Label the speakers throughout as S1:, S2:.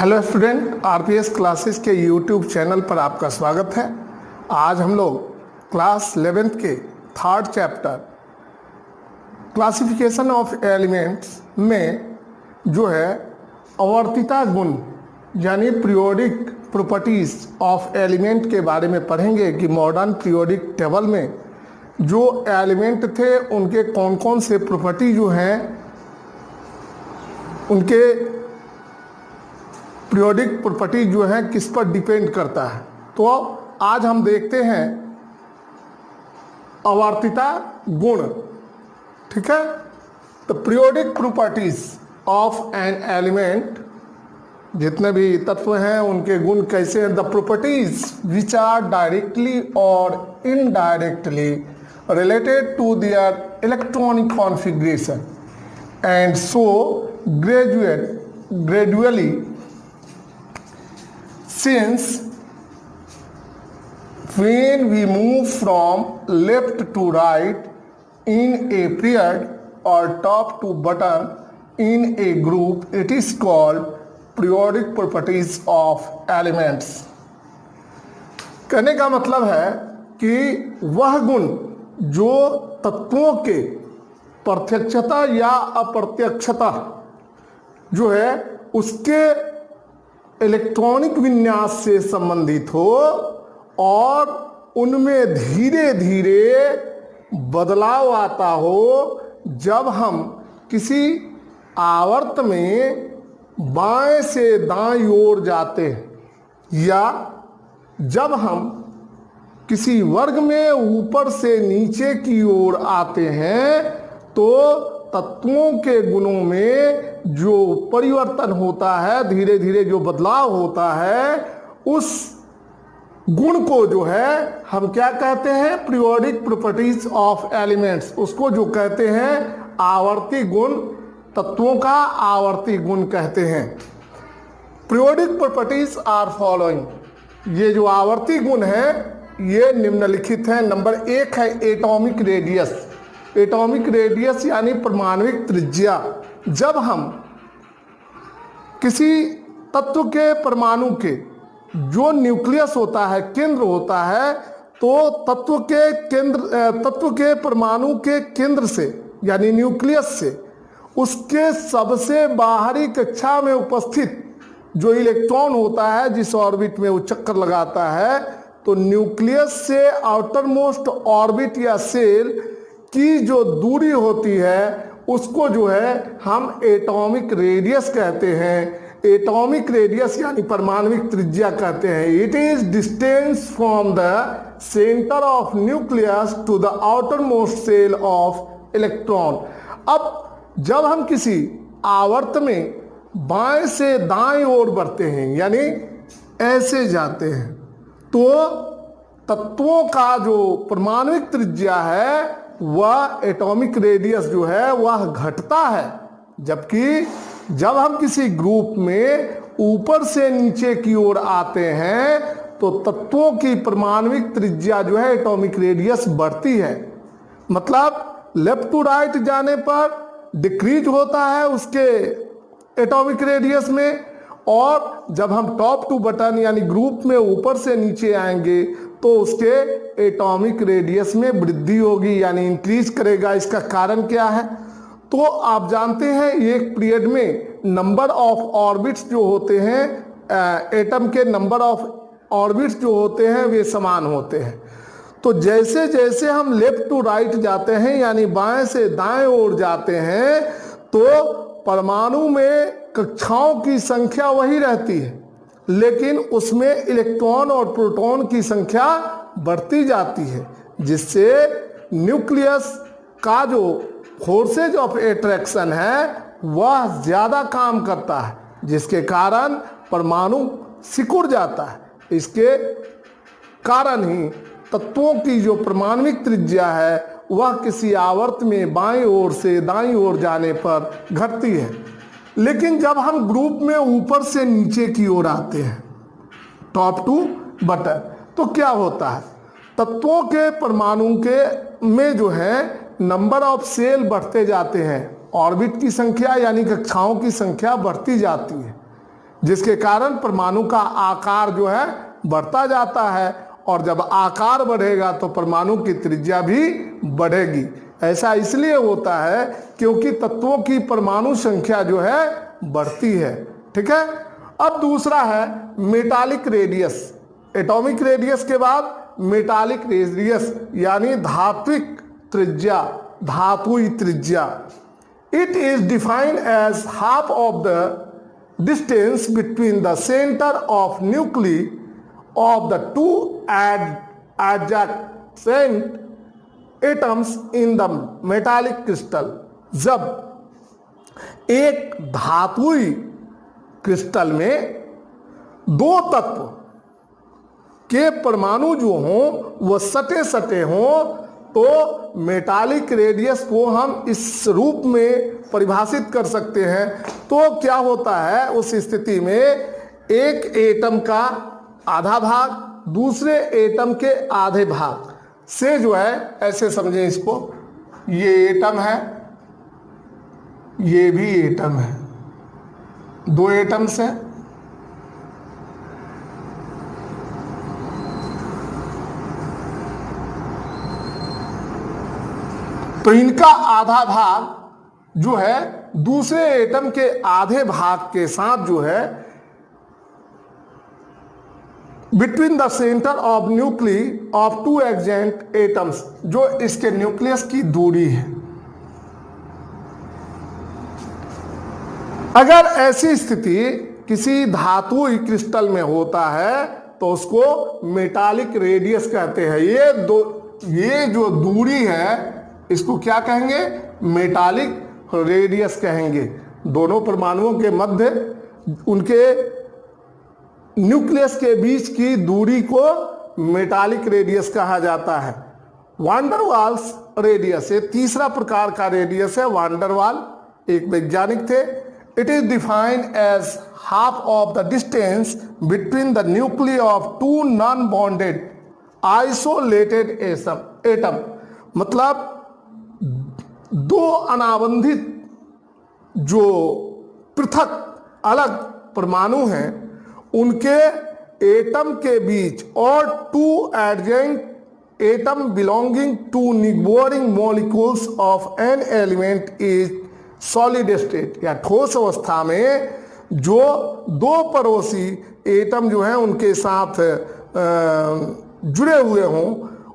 S1: Hello student, RPS classes के YouTube channel पर आपका स्वागत है। आज हम लोग क्लास 11th के third chapter classification of elements में जो है आवर्तिता गुण यानी पीरियोडिक प्रॉपर्टीज ऑफ एलिमेंट के बारे में पढ़ेंगे कि मॉडर्न पीरियोडिक टेबल में जो एलिमेंट थे उनके कौन कौन से प्रॉपर्टी जो हैं उनके पीरियोडिक प्रॉपर्टी जो है किस पर डिपेंड करता है। तो आज हम देखते हैं आवर्तिता गुण। ठीक है, तो periodic properties of an element, जितने भी तत्व हैं उनके गुण कैसे हैं। The properties which are directly और indirectly related to their electronic configuration and so gradually since when we move from left to right in a period or top to bottom in a group, it is called periodic properties of elements। कहने का मतलब है कि वह गुण जो तत्वों के प्रत्यक्षता या अप्रत्यक्षता जो है उसके इलेक्ट्रॉनिक विन्यास से संबंधित हो और उनमें धीरे धीरे बदलाव आता हो जब हम किसी आवर्त में बाएं से दाएं ओर जाते हैं या जब हम किसी वर्ग में ऊपर से नीचे की ओर आते हैं, तो तत्वों के गुणों में जो परिवर्तन होता है, धीरे धीरे जो बदलाव होता है, उस गुण को जो है हम क्या कहते हैं, पीरियोडिक प्रॉपर्टीज ऑफ एलिमेंट्स। उसको जो कहते हैं आवर्ती गुण, तत्वों का आवर्ती गुण कहते हैं। Periodic properties are following. ये जो आवर्ती गुण है ये निम्नलिखित है। नंबर 1 है एटॉमिक रेडियस। एटॉमिक रेडियस यानी परमाणुविक त्रिज्या। जब हम किसी तत्व के परमाणु के जो न्यूक्लियस होता है, केंद्र होता है, तो तत्व के परमाणु के केंद्र से यानी न्यूक्लियस से उसके सबसे बाहरी कक्षा में उपस्थित जो इलेक्ट्रॉन होता है, जिस ऑर्बिट में वो चक्कर लगाता है, तो न्यूक्लियस से आउटर मोस्ट ऑर्बिट या सेल की जो दूरी होती है उसको जो है हम एटॉमिक रेडियस कहते हैं। एटॉमिक रेडियस यानी परमाणुविक त्रिज्या कहते हैं। It is distance from the centre of nucleus to the outer most shell of electron. अब जब हम किसी आवर्त में बाएं से दाएं ओर बढ़ते हैं यानी ऐसे जाते हैं, तो तत्वों का जो परमाणुविक त्रिज्या है वह एटॉमिक रेडियस जो है वह घटता है। जबकि जब हम किसी ग्रुप में ऊपर से नीचे की ओर आते हैं तो तत्वों की परमाणुविक त्रिज्या जो है एटॉमिक रेडियस बढ़ती है। मतलब लेफ्ट टू राइट जाने पर डिक्रीज होता है उसके एटॉमिक रेडियस में, और जब हम टॉप टू बटन यानी ग्रुप में ऊपर से नीचे आएंगे तो उसके एटॉमिक रेडियस में वृद्धि होगी यानी इंक्रीज करेगा। इसका कारण क्या है? तो आप जानते हैं एक पीरियड में नंबर ऑफ ऑर्बिट्स जो होते हैं, एटम के नंबर ऑफ ऑर्बिट्स जो होते हैं वे समान होते हैं। तो जैसे जैसे हम लेफ्ट टू राइट जाते हैं यानी बाएं से दाएं ओर जाते हैं, तो परमाणु में कक्षाओं की संख्या वही रहती है, लेकिन उसमें इलेक्ट्रॉन और प्रोटॉन की संख्या बढ़ती जाती है, जिससे न्यूक्लियस का जो फोर्सेज ऑफ अट्रैक्शन है वह ज़्यादा काम करता है, जिसके कारण परमाणु सिकुड़ जाता है। इसके कारण ही तत्वों की जो परमाणुविक त्रिज्या है वह किसी आवर्त में बाईं ओर से दाईं ओर जाने पर घटती है। लेकिन जब हम ग्रुप में ऊपर से नीचे की ओर आते हैं, टॉप टू बटन, तो क्या होता है, तत्वों के परमाणु के में जो है नंबर ऑफ सेल बढ़ते जाते हैं, ऑर्बिट की संख्या यानी कक्षाओं की संख्या बढ़ती जाती है। जिसके कारण परमाणु का आकार जो है बढ़ता जाता है, और जब आकार बढ़ेगा तो परमाणु की त्रिज्या भी बढ़ेगी। ऐसा इसलिए होता है क्योंकि तत्वों की परमाणु संख्या जो है बढ़ती है। ठीक है। अब दूसरा है मेटालिक रेडियस। एटॉमिक रेडियस के बाद मेटालिक रेडियस यानी धात्विक त्रिज्या, धातुई त्रिज्या। It is defined as half of the distance between the centre of nuclei of the two adjacent atoms in the metallic crystal. जब एक धातुई क्रिस्टल में दो तत्व के परमाणु जो हों वह सटे सटे हों तो मेटालिक रेडियस को हम इस रूप में परिभाषित कर सकते हैं। तो क्या होता है उस स्थिति में, एक एटम का आधा भाग दूसरे एटम के आधे भाग से जो है, ऐसे समझें इसको, ये एटम है, ये भी एटम है, दो एटम्स हैं। तो इनका आधा भाग जो है दूसरे एटम के आधे भाग के साथ जो है between the centre of nuclei of two adjacent atoms, जो इसके न्यूक्लियस की दूरी है। अगर ऐसी स्थिति किसी धातुई क्रिस्टल में होता है तो उसको मेटालिक रेडियस कहते हैं। ये जो दूरी है इसको क्या कहेंगे, मेटालिक रेडियस कहेंगे। दोनों परमाणुओं के मध्य उनके न्यूक्लियस के बीच की दूरी को मेटालिक रेडियस कहा जाता है। वान डर वाल्स रेडियस, ये तीसरा प्रकार का रेडियस है। वान डर वाल एक वैज्ञानिक थे। It is defined as half of the distance between the nuclei of two non bonded isolated atom, मतलब दो अनाबंधित जो पृथक अलग परमाणु हैं उनके एटम के बीच, और two adjacent atom belonging to neighbouring molecules of an element is solid state, या ठोस अवस्था में जो दो पड़ोसी एटम जो हैं उनके साथ जुड़े हुए हों,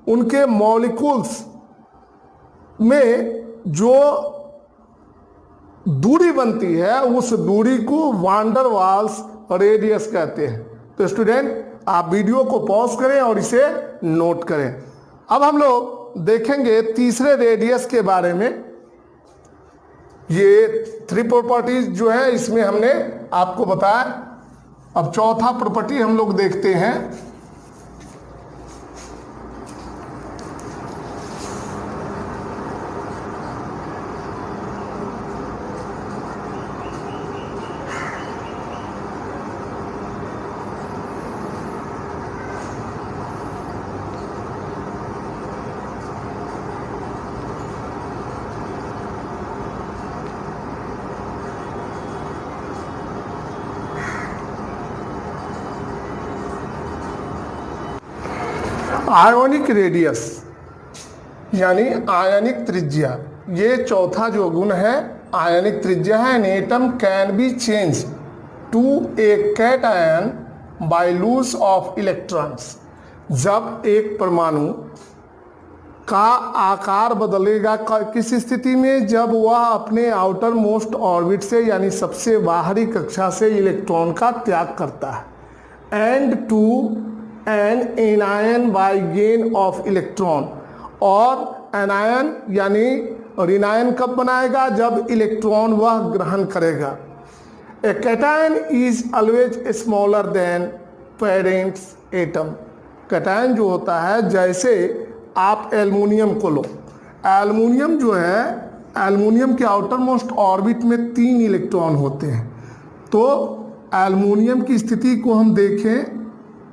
S1: उनके मॉलिक्यूल्स में जो दूरी बनती है उस दूरी को वान डर वाल्स रेडियस कहते हैं। तो स्टूडेंट आप वीडियो को पॉज करें और इसे नोट करें। अब हम लोग देखेंगे तीसरे रेडियस के बारे में। ये 3 प्रॉपर्टीज जो है इसमें हमने आपको बताया। अब चौथा प्रॉपर्टी हम लोग देखते हैं। आयोनिक रेडियस यानी आयनिक त्रिज्या, ये चौथा जो गुण है आयनिक त्रिज्या है। An atom can be change to a cation by lose of electrons. जब एक परमाणु का आकार बदलेगा किस स्थिति में, जब वह अपने आउटर मोस्ट ऑर्बिट से यानी सबसे बाहरी कक्षा से इलेक्ट्रॉन का त्याग करता है। And to an anion by gain of electron, और एनायन यानी ऋणायन कब बनाएगा, जब इलेक्ट्रॉन वह ग्रहण करेगा। A cation is always smaller than parents atom. Cation जो होता है, जैसे आप एल्युमिनियम को लो, एल्युमिनियम जो है, एल्युमिनियम के आउटर मोस्ट ऑर्बिट में 3 इलेक्ट्रॉन होते हैं। तो एल्युमिनियम की स्थिति को हम देखें,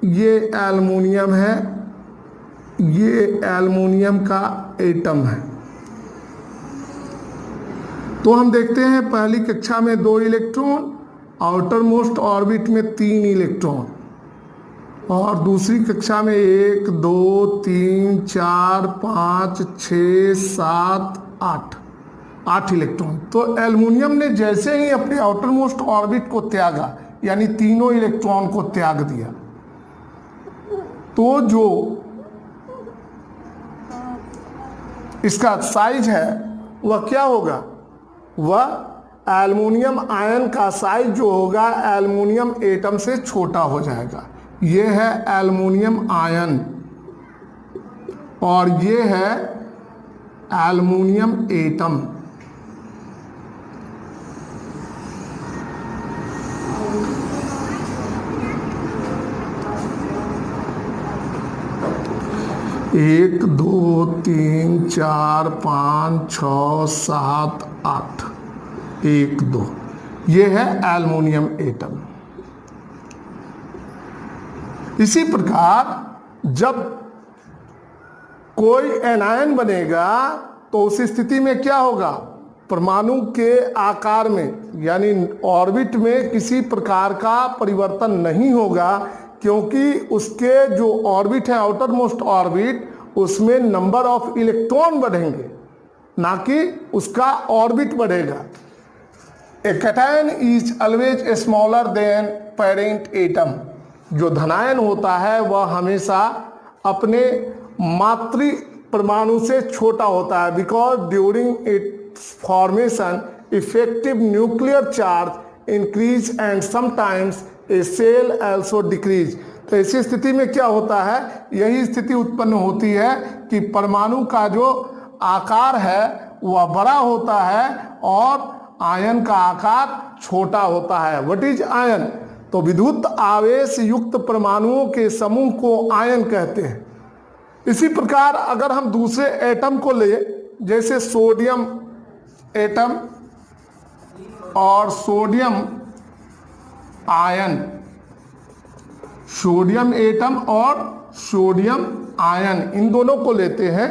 S1: ये एल्युमिनियम है, ये एल्युमिनियम का एटम है। तो हम देखते हैं पहली कक्षा में 2 इलेक्ट्रॉन आउटर मोस्ट ऑर्बिट में 3 इलेक्ट्रॉन, और दूसरी कक्षा में 1 2 3 4 5 6 7 8 इलेक्ट्रॉन। तो एल्युमिनियम ने जैसे ही अपने आउटर मोस्ट ऑर्बिट को त्यागा, यानी तीनों इलेक्ट्रॉन को त्याग दिया, तो जो इसका साइज है वह क्या होगा, वह एल्युमिनियम आयन का साइज जो होगा एल्युमिनियम एटम से छोटा हो जाएगा। ये है एल्युमिनियम आयन और ये है एल्युमिनियम एटम। एक 2 3 4 5 6 7 8 1 2, ये है एल्युमिनियम एटम। इसी प्रकार जब कोई एनायन बनेगा तो उस स्थिति में क्या होगा, परमाणु के आकार में यानी ऑर्बिट में किसी प्रकार का परिवर्तन नहीं होगा, क्योंकि उसके जो ऑर्बिट है आउटर मोस्ट ऑर्बिट, उसमें नंबर ऑफ इलेक्ट्रॉन बढ़ेंगे, ना कि उसका ऑर्बिट बढ़ेगा। A cation is always smaller than parent atom. जो धनायन होता है वह हमेशा अपने मातृ परमाणु से छोटा होता है, because during its formation effective nuclear charge increase and sometimes a shell also decrease. तो ऐसी स्थिति में क्या होता है, यही स्थिति उत्पन्न होती है कि परमाणु का जो आकार है वह बड़ा होता है और आयन का आकार छोटा होता है। What is ion? तो विद्युत आवेश युक्त परमाणुओं के समूह को आयन कहते हैं। इसी प्रकार अगर हम दूसरे एटम को ले, जैसे सोडियम एटम और सोडियम आयन, सोडियम एटम और सोडियम आयन, इन दोनों को लेते हैं।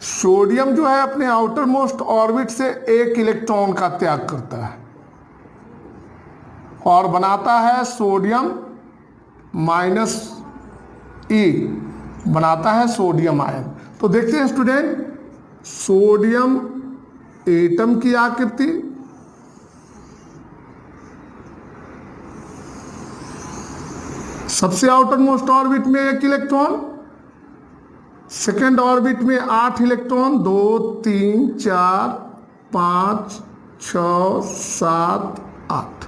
S1: सोडियम जो है अपने आउटर मोस्ट ऑर्बिट से 1 इलेक्ट्रॉन का त्याग करता है और बनाता है सोडियम -E, बनाता है सोडियम आयन। तो देखते हैं स्टूडेंट, सोडियम एटम की आकृति, सबसे आउटर मोस्ट ऑर्बिट में 1 इलेक्ट्रॉन, सेकेंड ऑर्बिट में 8 इलेक्ट्रॉन, 2 3 4 5 6 7 8,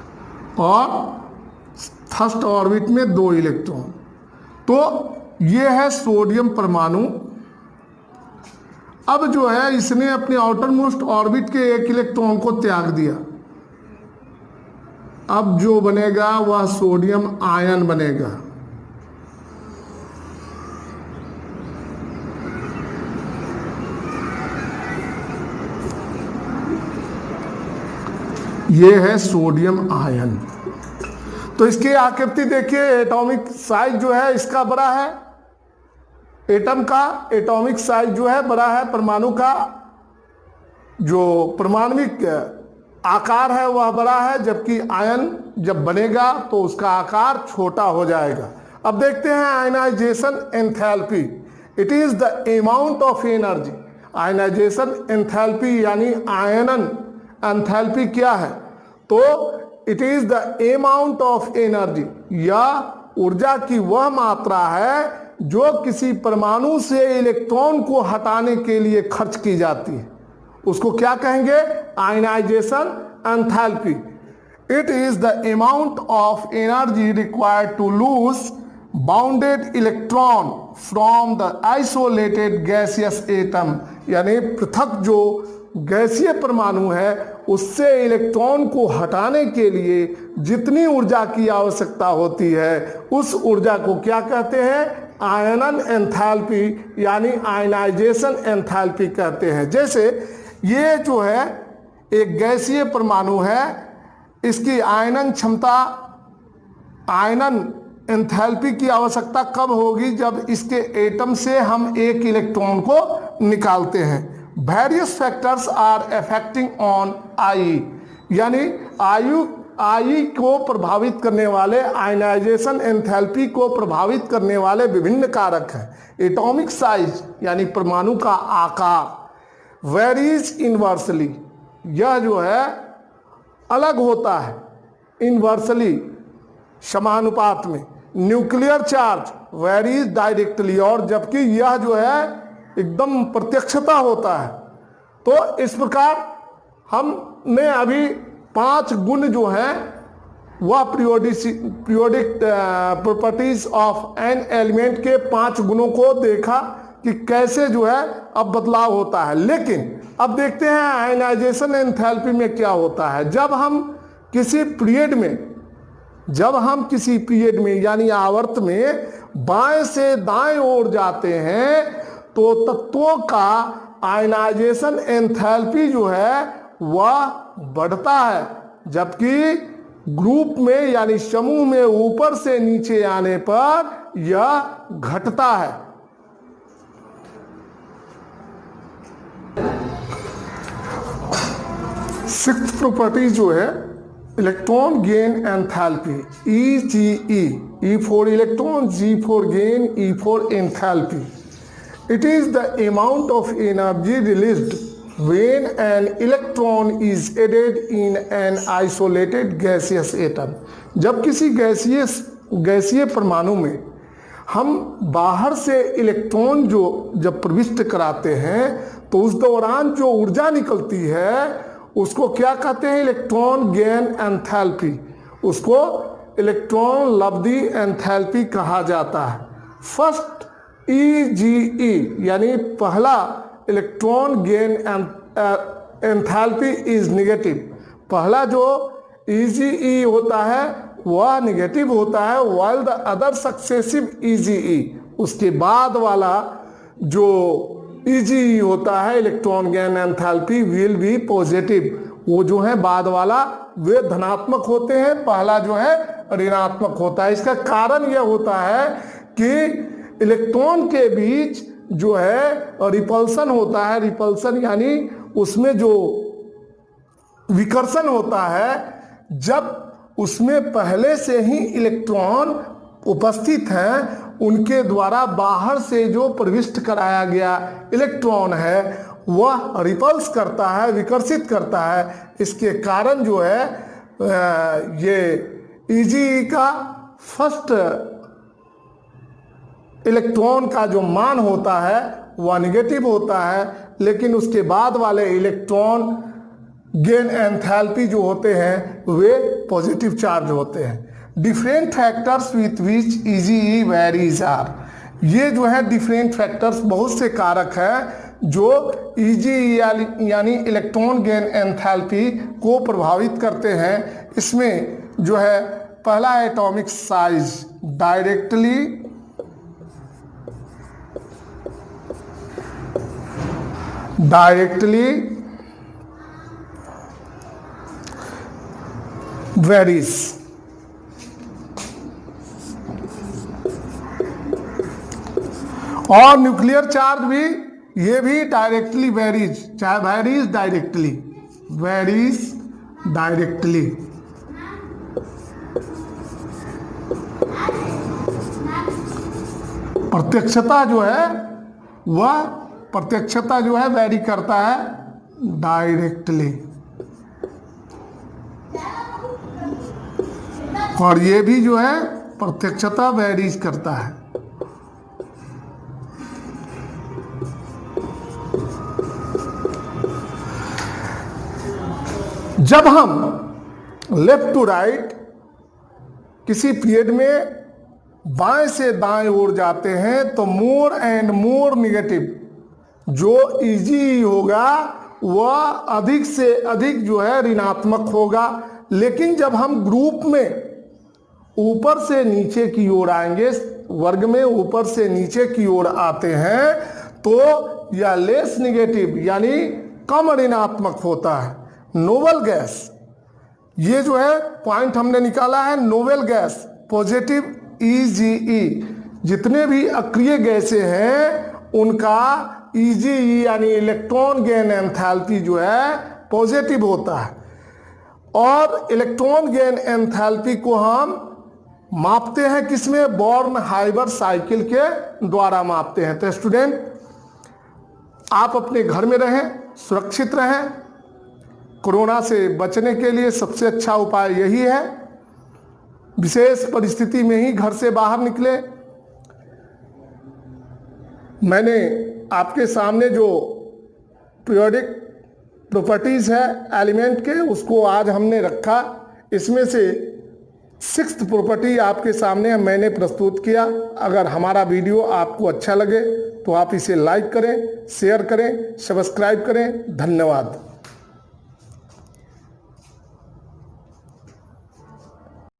S1: और फर्स्ट ऑर्बिट में 2 इलेक्ट्रॉन। तो ये है सोडियम परमाणु। अब जो है इसने अपने आउटर मोस्ट ऑर्बिट के 1 इलेक्ट्रॉन को त्याग दिया। अब जो बनेगा वह सोडियम आयन बनेगा। ये है सोडियम आयन। तो इसकी आकृति देखिए, एटॉमिक साइज जो है इसका बड़ा है, एटम का एटॉमिक साइज जो है बड़ा है, परमाणु का जो परमाणविक आकार है वह बड़ा है, जबकि आयन जब बनेगा तो उसका आकार छोटा हो जाएगा। अब देखते हैं ionization enthalpy. It is the amount of energy. Ionization enthalpy यानी आयनन एंथैल्पी क्या है, तो it is the amount of energy, या ऊर्जा की वह मात्रा है जो किसी परमाणु से इलेक्ट्रॉन को हटाने के लिए खर्च की जाती है, उसको क्या कहेंगे, ionization enthalpy. It is the amount of energy required to lose bounded electron from the isolated gaseous atom, यानी पृथक जो गैसीय परमाणु है उससे इलेक्ट्रॉन को हटाने के लिए जितनी ऊर्जा की आवश्यकता होती है उस ऊर्जा को क्या कहते हैं, आयनन एंथैल्पी यानी आयनाइजेशन एंथैल्पी कहते हैं। जैसे ये जो है एक गैसीय परमाणु है, इसकी आयनन क्षमता, आयनन एंथैल्पी की आवश्यकता कब होगी, जब इसके एटम से हम 1 इलेक्ट्रॉन को निकालते हैं। Various factors are affecting on I, यानी आई को प्रभावित करने वाले, आयनाइजेशन एंथैल्पी को प्रभावित करने वाले विभिन्न कारक हैं। एटॉमिक साइज यानी परमाणु का आकार वेरीज इनवर्सली, यह जो है अलग होता है इनवर्सली समानुपात में। न्यूक्लियर चार्ज वेरीज डायरेक्टली, और जबकि यह जो है एकदम प्रत्यक्षता होता है। तो इस प्रकार हमने अभी 5 गुण जो हैं वह periodic properties of an element के 5 गुणों को देखा कि कैसे जो है अब बदलाव होता है। लेकिन अब देखते हैं आयनाइजेशन एंथैल्पी में क्या होता है। जब हम किसी पीरियड में यानी आवर्त में बाएं से दाएं ओर जाते हैं तो तत्वों का आयनाइजेशन एंथैल्पी जो है वह बढ़ता है, जबकि ग्रुप में यानी समूह में ऊपर से नीचे आने पर यह घटता है। सिक्स्थ प्रॉपर्टी जो है electron gain enthalpy, EGE, E for electron, G for gain, E for enthalpy. It is the amount of energy released when an electron is added in an isolated gaseous atom. जब किसी गैसीय परमाणु में हम बाहर से इलेक्ट्रॉन जब प्रविष्ट कराते हैं तो उस दौरान जो ऊर्जा निकलती है उसको क्या कहते हैं? Electron gain enthalpy. उसको इलेक्ट्रॉन लब्धि एंथैल्पी कहा जाता है। फर्स्ट EGE यानी पहला electron gain enthalpy is negative. पहला जो EGE होता है वह नेगेटिव होता है, while the other successive EGE, उसके बाद वाला जो EGE होता है electron gain enthalpy will be positive. वो जो है बाद वाला वे धनात्मक होते हैं, पहला जो है ऋणात्मक होता है। इसका कारण यह होता है कि इलेक्ट्रॉन के बीच जो है रिपल्सन होता है। रिपल्सन यानी उसमें जो विकर्षण होता है, जब उसमें पहले से ही इलेक्ट्रॉन उपस्थित हैं उनके द्वारा बाहर से जो प्रविष्ट कराया गया इलेक्ट्रॉन है वह रिपल्स करता है, विकर्षित करता है। इसके कारण जो है ये EGE का फर्स्ट इलेक्ट्रॉन का जो मान होता है वह नेगेटिव होता है, लेकिन उसके बाद वाले इलेक्ट्रॉन गेन एंथैल्पी जो होते हैं वे पॉजिटिव चार्ज होते हैं। Different factors with which EGE varies are, ये जो है डिफरेंट फैक्टर्स बहुत से कारक हैं जो EGE यानी इलेक्ट्रॉन गेन एंथैल्पी को प्रभावित करते हैं। इसमें जो है पहला एटॉमिक साइज डायरेक्टली वेरीज, और न्यूक्लियर चार्ज भी ये भी डायरेक्टली वेरीज, चाहे वेरीज डायरेक्टली। प्रत्यक्षता जो है वेरी करता है डायरेक्टली, और ये भी जो है प्रत्यक्षता वेरीज करता है। जब हम लेफ्ट टू राइट किसी पीरियड में बाएं से दाएं ओर जाते हैं तो मोर एंड मोर नेगेटिव जो EGE होगा वह अधिक से अधिक जो है ऋणात्मक होगा। लेकिन जब हम ग्रुप में ऊपर से नीचे की ओर आएंगे, वर्ग में ऊपर से नीचे की ओर आते हैं तो यह लेस नेगेटिव यानी कम ऋणात्मक होता है। नोबल गैस, ये जो है पॉइंट हमने निकाला है, नोबल गैस पॉजिटिव EGE। जितने भी अक्रिय गैसें हैं उनका EGE यानी इलेक्ट्रॉन गेन एंथैल्पी जो है पॉजिटिव होता है। और इलेक्ट्रॉन गेन एंथैल्पी को हम मापते हैं किसमें? बॉर्न हाइबर साइकिल के द्वारा मापते हैं। तो स्टूडेंट, आप अपने घर में रहें, सुरक्षित रहें। कोरोना से बचने के लिए सबसे अच्छा उपाय यही है, विशेष परिस्थिति में ही घर से बाहर निकले। मैंने आपके सामने जो पीरियोडिक प्रॉपर्टीज है एलिमेंट के, उसको आज हमने रखा। इसमें से 6th प्रॉपर्टी आपके सामने मैंने प्रस्तुत किया। अगर हमारा वीडियो आपको अच्छा लगे तो आप इसे लाइक करें, शेयर करें, सब्सक्राइब करें। धन्यवाद।